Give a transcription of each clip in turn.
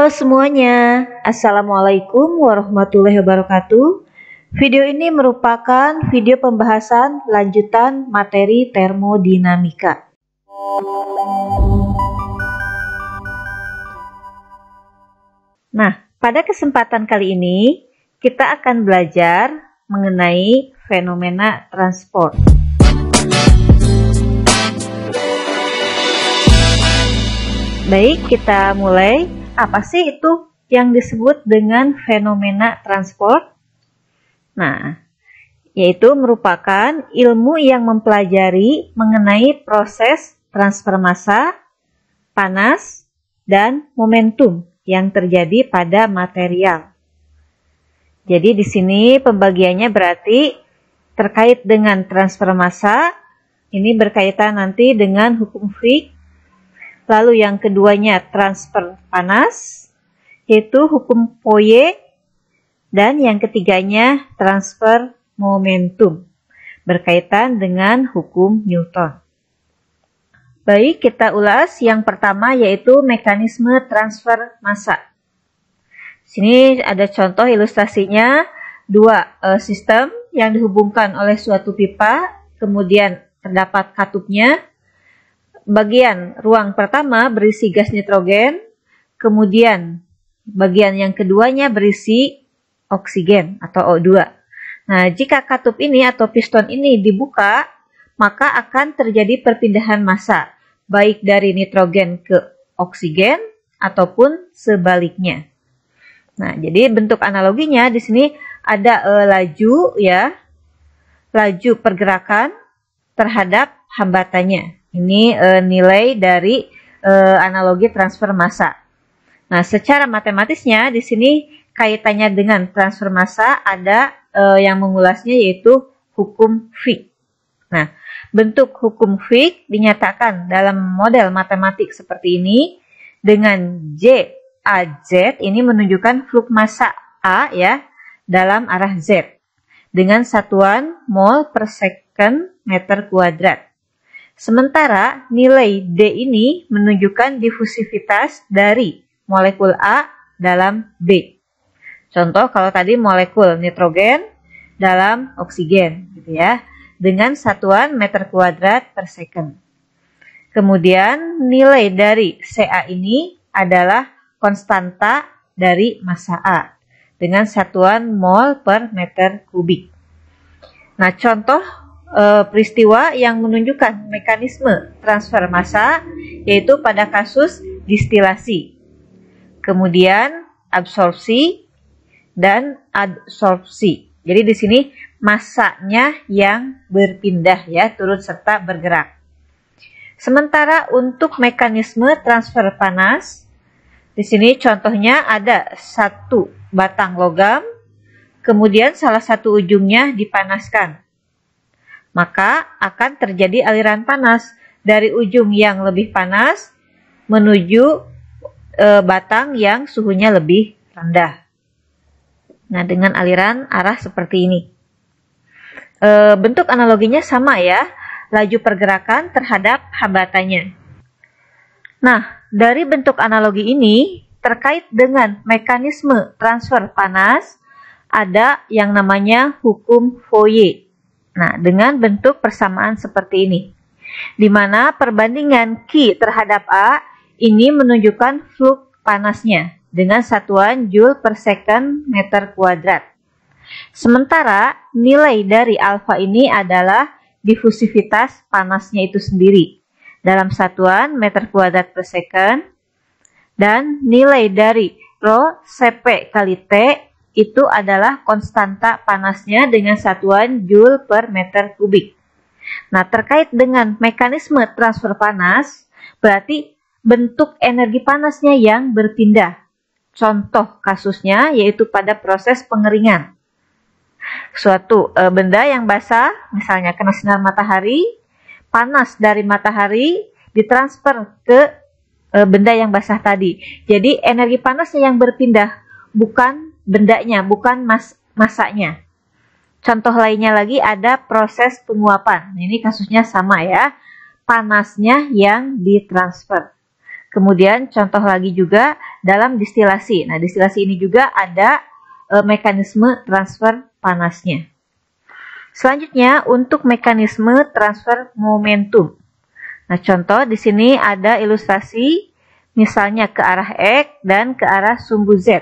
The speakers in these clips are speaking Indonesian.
Halo semuanya, Assalamualaikum warahmatullahi wabarakatuh. Video ini merupakan video pembahasan lanjutan materi termodinamika. Nah, pada kesempatan kali ini kita akan belajar mengenai fenomena transport. Baik, kita mulai. Apa sih itu yang disebut dengan fenomena transport? Nah, yaitu merupakan ilmu yang mempelajari mengenai proses transfer massa, panas, dan momentum yang terjadi pada material. Jadi di sini pembagiannya berarti terkait dengan transfer massa, ini berkaitan nanti dengan hukum Fick. Lalu yang keduanya transfer panas, yaitu hukum Fourier. Dan yang ketiganya transfer momentum, berkaitan dengan hukum Newton. Baik, kita ulas yang pertama yaitu mekanisme transfer massa. Sini ada contoh ilustrasinya, dua sistem yang dihubungkan oleh suatu pipa, kemudian terdapat katupnya. Bagian ruang pertama berisi gas nitrogen, kemudian bagian yang keduanya berisi oksigen atau O2. Nah, jika katup ini atau piston ini dibuka, maka akan terjadi perpindahan massa, baik dari nitrogen ke oksigen ataupun sebaliknya. Nah, jadi bentuk analoginya di sini ada laju ya, laju pergerakan terhadap hambatannya. Ini nilai dari analogi transfer massa. Nah, secara matematisnya di sini kaitannya dengan transfer massa ada yang mengulasnya yaitu hukum Fick. Nah, bentuk hukum Fick dinyatakan dalam model matematik seperti ini dengan J A Z ini menunjukkan flux massa A ya dalam arah Z dengan satuan mol per second meter kuadrat. Sementara nilai D ini menunjukkan difusivitas dari molekul A dalam B. Contoh kalau tadi molekul nitrogen dalam oksigen gitu ya, dengan satuan meter kuadrat per second. Kemudian nilai dari Ca ini adalah konstanta dari massa A dengan satuan mol per meter kubik. Nah, contoh peristiwa yang menunjukkan mekanisme transfer massa yaitu pada kasus distilasi, kemudian absorpsi dan adsorpsi. Jadi di sini massanya yang berpindah ya, turut serta bergerak. Sementara untuk mekanisme transfer panas, di sini contohnya ada satu batang logam, kemudian salah satu ujungnya dipanaskan. Maka akan terjadi aliran panas dari ujung yang lebih panas menuju batang yang suhunya lebih rendah. Nah, dengan aliran arah seperti ini. Bentuk analoginya sama ya, laju pergerakan terhadap hambatannya. Nah, dari bentuk analogi ini terkait dengan mekanisme transfer panas ada yang namanya hukum Fourier. Nah, dengan bentuk persamaan seperti ini, di mana perbandingan Q terhadap A ini menunjukkan flux panasnya dengan satuan Joule per second meter kuadrat. Sementara nilai dari alfa ini adalah difusivitas panasnya itu sendiri dalam satuan meter kuadrat per second, dan nilai dari rho Cp kali T itu adalah konstanta panasnya dengan satuan Joule per meter kubik. Nah, terkait dengan mekanisme transfer panas, berarti bentuk energi panasnya yang berpindah. Contoh kasusnya yaitu pada proses pengeringan. Suatu benda yang basah, misalnya kena sinar matahari, panas dari matahari ditransfer ke benda yang basah tadi. Jadi energi panasnya yang berpindah, bukan bendanya, bukan massanya. Contoh lainnya lagi ada proses penguapan. Ini kasusnya sama ya, panasnya yang ditransfer. Kemudian contoh lagi juga dalam distilasi. Nah, distilasi ini juga ada mekanisme transfer panasnya. Selanjutnya untuk mekanisme transfer momentum. Nah, contoh di sini ada ilustrasi misalnya ke arah X dan ke arah sumbu Z.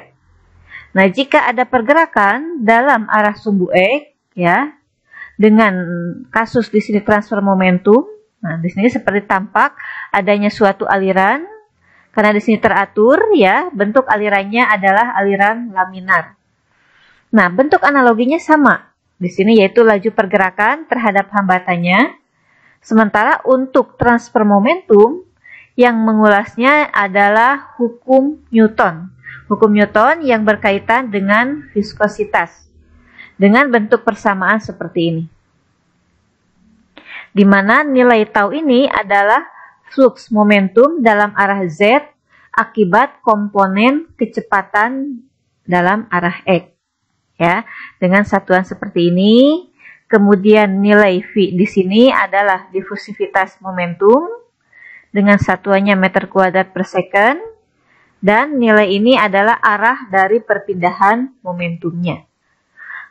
Nah, jika ada pergerakan dalam arah sumbu X ya, dengan kasus di sini transfer momentum. Nah, di sini seperti tampak adanya suatu aliran karena di sini teratur ya, bentuk alirannya adalah aliran laminar. Nah, bentuk analoginya sama. Di sini yaitu laju pergerakan terhadap hambatannya. Sementara untuk transfer momentum yang mengulasnya adalah hukum Newton. Hukum Newton yang berkaitan dengan viskositas. Dengan bentuk persamaan seperti ini. Di mana nilai tau ini adalah flux momentum dalam arah Z akibat komponen kecepatan dalam arah X. Ya, dengan satuan seperti ini, kemudian nilai V di sini adalah difusivitas momentum dengan satuannya meter kuadrat per second, dan nilai ini adalah arah dari perpindahan momentumnya.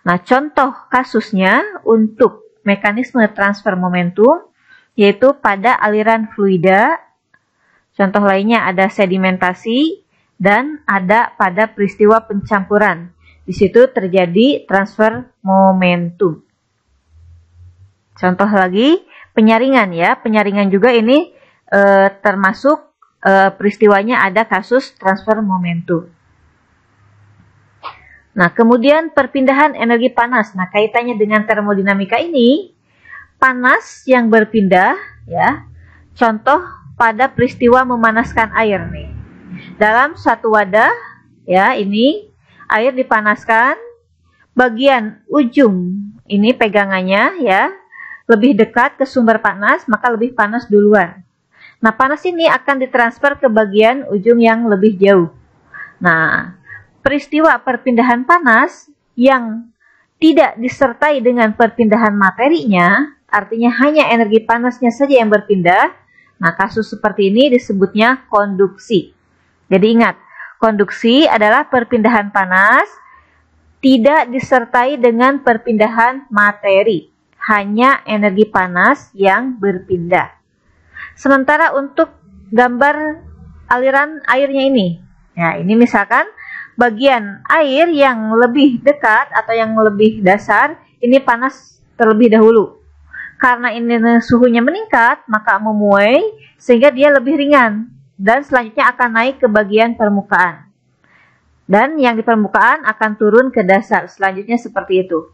Nah, contoh kasusnya untuk mekanisme transfer momentum yaitu pada aliran fluida. Contoh lainnya ada sedimentasi dan ada pada peristiwa pencampuran. Di situ terjadi transfer momentum. Contoh lagi penyaringan ya. Penyaringan juga ini termasuk peristiwanya ada kasus transfer momentum. Nah, kemudian perpindahan energi panas. Nah, kaitannya dengan termodinamika ini, panas yang berpindah ya. Contoh pada peristiwa memanaskan air nih. Dalam satu wadah ya, ini air dipanaskan, bagian ujung ini pegangannya ya lebih dekat ke sumber panas, maka lebih panas duluan. Nah, panas ini akan ditransfer ke bagian ujung yang lebih jauh. Nah, peristiwa perpindahan panas yang tidak disertai dengan perpindahan materinya, artinya hanya energi panasnya saja yang berpindah. Nah, kasus seperti ini disebutnya konduksi. Jadi ingat, konduksi adalah perpindahan panas tidak disertai dengan perpindahan materi, hanya energi panas yang berpindah. Sementara untuk gambar aliran airnya ini, ya ini misalkan bagian air yang lebih dekat atau yang lebih dasar ini panas terlebih dahulu. Karena ini suhunya meningkat, maka memuai sehingga dia lebih ringan dan selanjutnya akan naik ke bagian permukaan. Dan yang di permukaan akan turun ke dasar, selanjutnya seperti itu.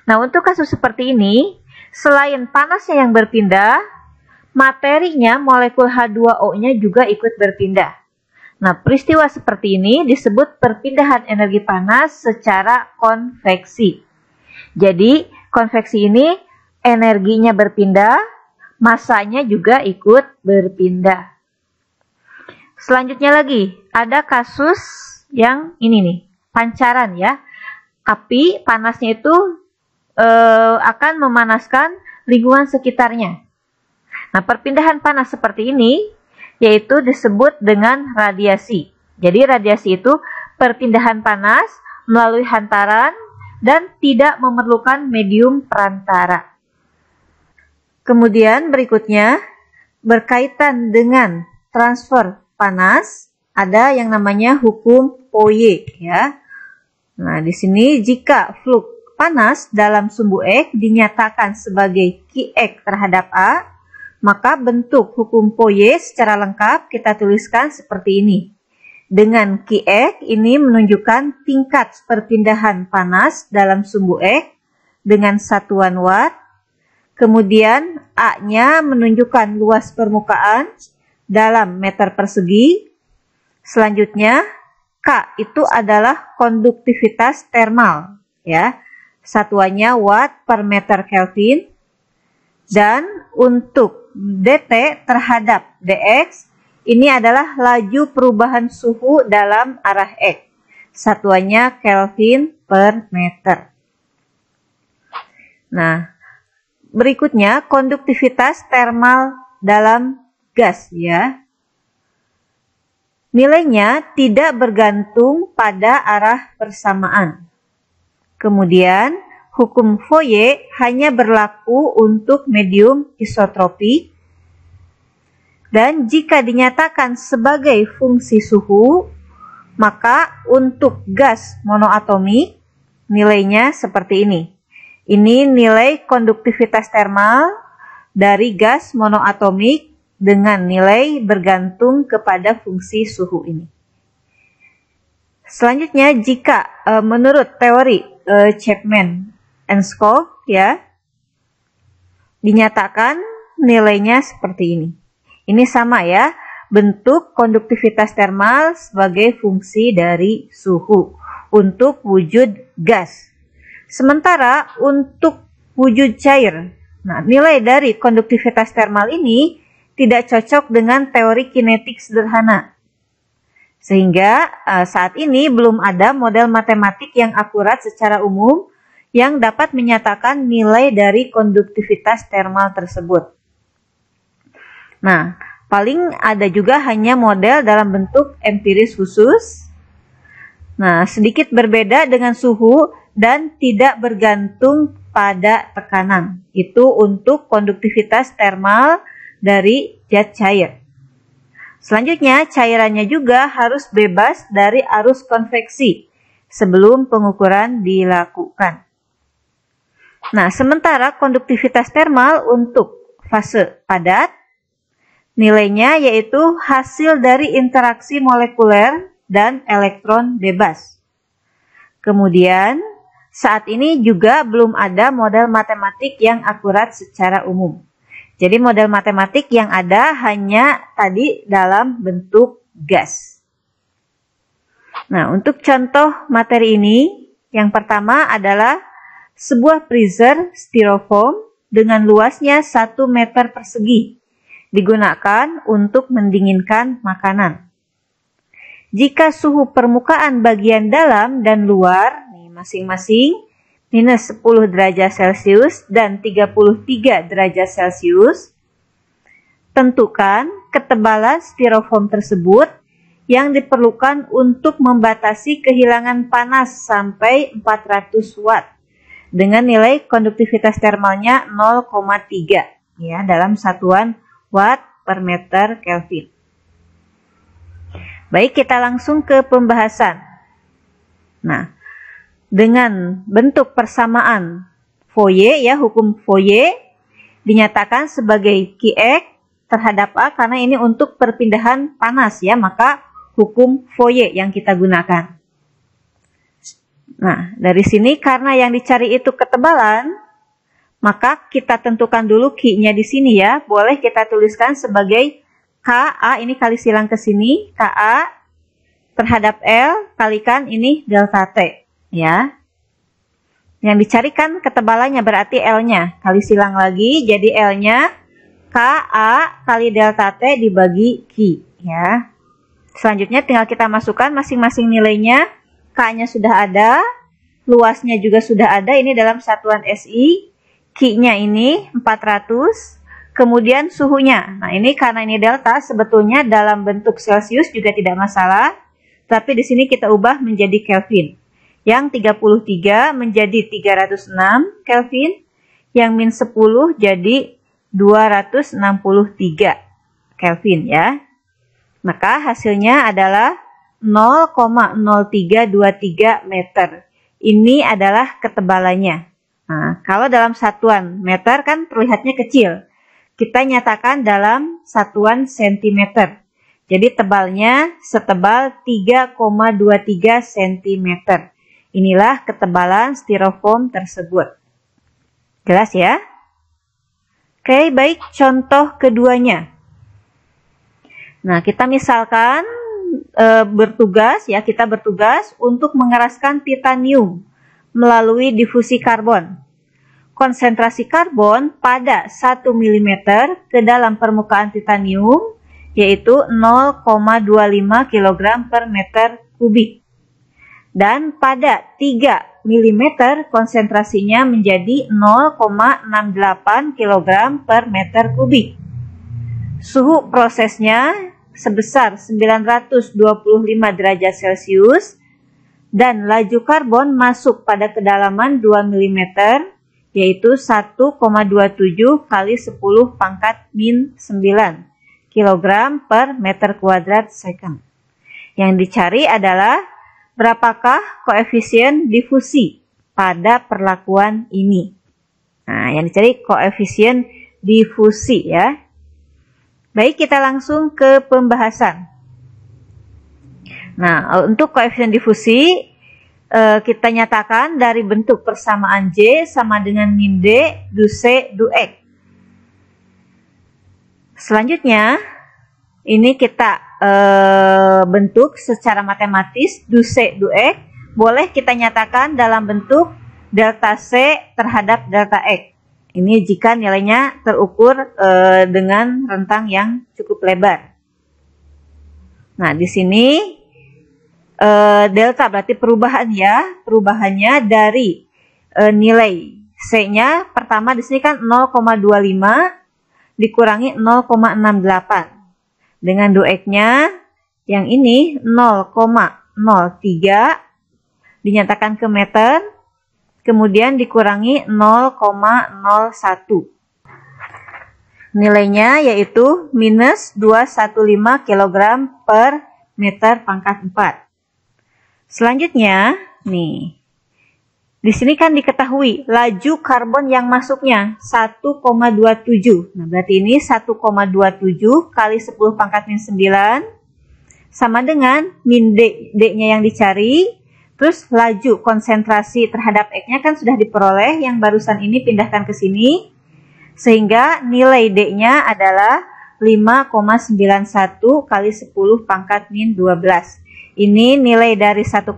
Nah, untuk kasus seperti ini, selain panasnya yang berpindah, materinya molekul H2O-nya juga ikut berpindah. Nah, peristiwa seperti ini disebut perpindahan energi panas secara konveksi. Jadi, konveksi ini energinya berpindah, masanya juga ikut berpindah. Selanjutnya lagi, ada kasus yang ini nih, pancaran ya. Api panasnya itu akan memanaskan lingkungan sekitarnya. Nah, perpindahan panas seperti ini yaitu disebut dengan radiasi. Jadi radiasi itu perpindahan panas melalui hantaran dan tidak memerlukan medium perantara. Kemudian berikutnya berkaitan dengan transfer panas ada yang namanya hukum Fourier ya. Nah, di sini jika flux panas dalam sumbu X dinyatakan sebagai Qx terhadap A, maka bentuk hukum Fourier secara lengkap kita tuliskan seperti ini. Dengan Qx ini menunjukkan tingkat perpindahan panas dalam sumbu X dengan satuan watt. Kemudian A-nya menunjukkan luas permukaan dalam meter persegi. Selanjutnya K itu adalah konduktivitas termal ya. Satuannya watt per meter Kelvin. Dan untuk dt terhadap dx ini adalah laju perubahan suhu dalam arah X. Satuannya Kelvin per meter. Nah, berikutnya konduktivitas termal dalam gas ya. Nilainya tidak bergantung pada arah persamaan. Kemudian, hukum Fourier hanya berlaku untuk medium isotropik, dan jika dinyatakan sebagai fungsi suhu, maka untuk gas monoatomik nilainya seperti ini. Ini nilai konduktivitas termal dari gas monoatomik dengan nilai bergantung kepada fungsi suhu ini. Selanjutnya, jika menurut teori Chapman-Enskog ya, dinyatakan nilainya seperti ini. Ini sama ya, bentuk konduktivitas termal sebagai fungsi dari suhu untuk wujud gas. Sementara untuk wujud cair, nah nilai dari konduktivitas termal ini tidak cocok dengan teori kinetik sederhana. Sehingga saat ini belum ada model matematik yang akurat secara umum yang dapat menyatakan nilai dari konduktivitas termal tersebut. Nah, paling ada juga hanya model dalam bentuk empiris khusus. Nah, sedikit berbeda dengan suhu dan tidak bergantung pada tekanan. Itu untuk konduktivitas termal dari zat cair. Selanjutnya, cairannya juga harus bebas dari arus konveksi sebelum pengukuran dilakukan. Nah, sementara konduktivitas termal untuk fase padat, nilainya yaitu hasil dari interaksi molekuler dan elektron bebas. Kemudian, saat ini juga belum ada model matematik yang akurat secara umum. Jadi model matematik yang ada hanya tadi dalam bentuk gas. Nah, untuk contoh materi ini, yang pertama adalah sebuah freezer styrofoam dengan luasnya 1 meter persegi digunakan untuk mendinginkan makanan. Jika suhu permukaan bagian dalam dan luar masing-masing minus 10 derajat Celcius dan 33 derajat Celcius, tentukan ketebalan styrofoam tersebut yang diperlukan untuk membatasi kehilangan panas sampai 400 watt dengan nilai konduktivitas termalnya 0,3 ya dalam satuan watt per meter Kelvin. Baik, kita langsung ke pembahasan. Nah, dengan bentuk persamaan Fourier ya, hukum Fourier dinyatakan sebagai Qx terhadap A karena ini untuk perpindahan panas ya, maka hukum Fourier yang kita gunakan. Nah, dari sini karena yang dicari itu ketebalan, maka kita tentukan dulu Q-nya di sini ya. Boleh kita tuliskan sebagai Ka, ini kali silang ke sini, Ka terhadap L kalikan ini delta T. Ya, yang dicarikan ketebalannya berarti L-nya. Kali silang lagi, jadi L-nya Ka kali delta T dibagi Q. Ya. Selanjutnya tinggal kita masukkan masing-masing nilainya. K-nya sudah ada, luasnya juga sudah ada, ini dalam satuan SI. Q-nya ini 400, kemudian suhunya. Nah, ini karena ini delta, sebetulnya dalam bentuk Celcius juga tidak masalah, tapi di sini kita ubah menjadi Kelvin. Yang 33 menjadi 306 Kelvin, yang min 10 jadi 263 Kelvin ya. Maka hasilnya adalah 0,0323 meter. Ini adalah ketebalannya. Nah, kalau dalam satuan meter kan terlihatnya kecil. Kita nyatakan dalam satuan sentimeter. Jadi tebalnya setebal 3,23 cm. Inilah ketebalan styrofoam tersebut. Jelas ya? Oke, baik, contoh keduanya. Nah, kita misalkan kita bertugas untuk mengeraskan titanium melalui difusi karbon. Konsentrasi karbon pada 1 mm ke dalam permukaan titanium yaitu 0,25 kg per meter kubik. Dan pada 3 mm konsentrasinya menjadi 0,68 kg per meter kubik. Suhu prosesnya sebesar 925 derajat Celcius dan laju karbon masuk pada kedalaman 2 mm, yaitu 1,27 kali 10 pangkat min 9 kg per meter kuadrat second. Yang dicari adalah berapakah koefisien difusi pada perlakuan ini. Nah, yang dicari koefisien difusi ya. Baik, kita langsung ke pembahasan. Nah, untuk koefisien difusi kita nyatakan dari bentuk persamaan J sama dengan min D du C du X. Selanjutnya, ini kita bentuk secara matematis du C du X boleh kita nyatakan dalam bentuk delta C terhadap delta X. Ini jika nilainya terukur dengan rentang yang cukup lebar. Nah, di sini delta berarti perubahan ya, perubahannya dari nilai C-nya pertama di sini kan 0,25 dikurangi 0,68. Dengan du X-nya yang ini 0,03 dinyatakan ke meter, kemudian dikurangi 0,01. Nilainya yaitu minus 215 kg per meter pangkat 4. Selanjutnya, nih, di sini kan diketahui laju karbon yang masuknya 1,27. Nah, berarti ini 1,27 kali 10 pangkat min 9 sama dengan min D-nya yang dicari, terus laju konsentrasi terhadap X-nya kan sudah diperoleh, yang barusan ini pindahkan ke sini, sehingga nilai D-nya adalah 5,91 kali 10 pangkat min 12. Ini nilai dari 1,27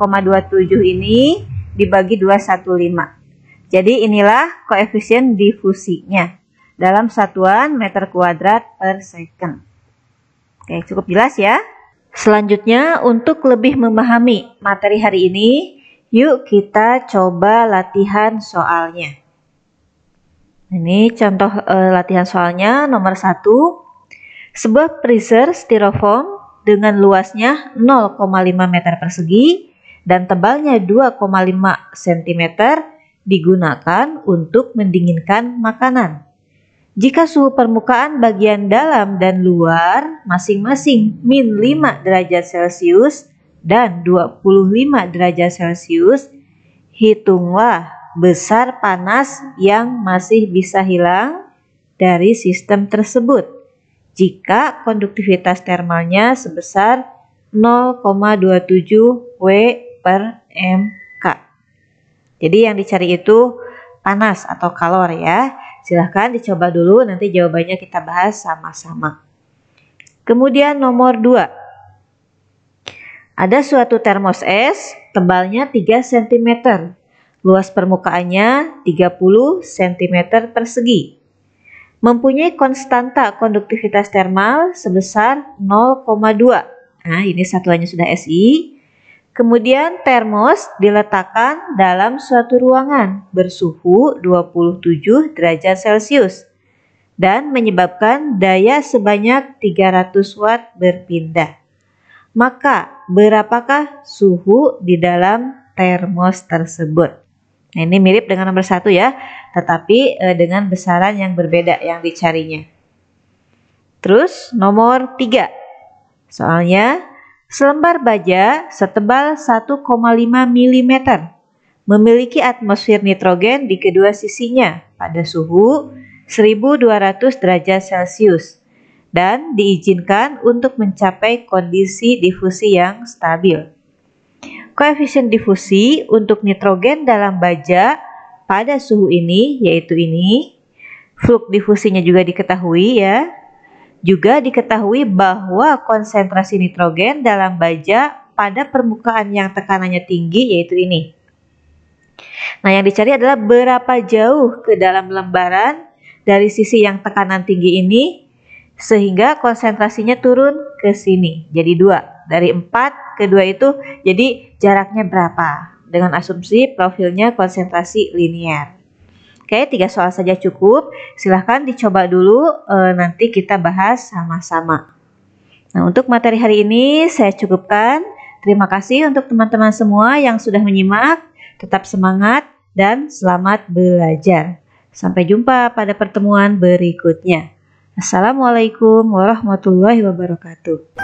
ini dibagi 215. Jadi inilah koefisien difusinya dalam satuan meter kuadrat per second. Oke, cukup jelas ya. Selanjutnya, untuk lebih memahami materi hari ini, yuk kita coba latihan soalnya. Ini contoh latihan soalnya nomor 1. Sebuah freezer styrofoam dengan luasnya 0,5 meter persegi dan tebalnya 2,5 cm digunakan untuk mendinginkan makanan. Jika suhu permukaan bagian dalam dan luar masing-masing min 5 derajat Celcius dan 25 derajat Celcius, hitunglah besar panas yang masih bisa hilang dari sistem tersebut jika konduktivitas termalnya sebesar 0,27 W per mK. Jadi yang dicari itu panas atau kalor ya. Silahkan dicoba dulu, nanti jawabannya kita bahas sama-sama. Kemudian nomor 2. Ada suatu termos es, tebalnya 3 cm. Luas permukaannya 30 cm persegi. Mempunyai konstanta konduktivitas termal sebesar 0,2. Nah, ini satuannya sudah SI. Kemudian termos diletakkan dalam suatu ruangan bersuhu 27 derajat Celcius dan menyebabkan daya sebanyak 300 watt berpindah. Maka, berapakah suhu di dalam termos tersebut? Nah, ini mirip dengan nomor 1 ya, tetapi dengan besaran yang berbeda yang dicarinya. Terus nomor 3. Soalnya, selembar baja setebal 1,5 mm memiliki atmosfer nitrogen di kedua sisinya pada suhu 1200 derajat Celcius dan diizinkan untuk mencapai kondisi difusi yang stabil. Koefisien difusi untuk nitrogen dalam baja pada suhu ini, yaitu ini. Fluk difusinya juga diketahui ya. Juga diketahui bahwa konsentrasi nitrogen dalam baja pada permukaan yang tekanannya tinggi, yaitu ini. Nah, yang dicari adalah berapa jauh ke dalam lembaran dari sisi yang tekanan tinggi ini sehingga konsentrasinya turun ke sini. Jadi 2. Dari 4 ke 2 itu jadi jaraknya berapa? Dengan asumsi profilnya konsentrasi linear. Oke, 3 soal saja cukup. Silahkan dicoba dulu, nanti kita bahas sama-sama. Nah, untuk materi hari ini saya cukupkan. Terima kasih untuk teman-teman semua yang sudah menyimak. Tetap semangat dan selamat belajar. Sampai jumpa pada pertemuan berikutnya. Assalamualaikum warahmatullahi wabarakatuh.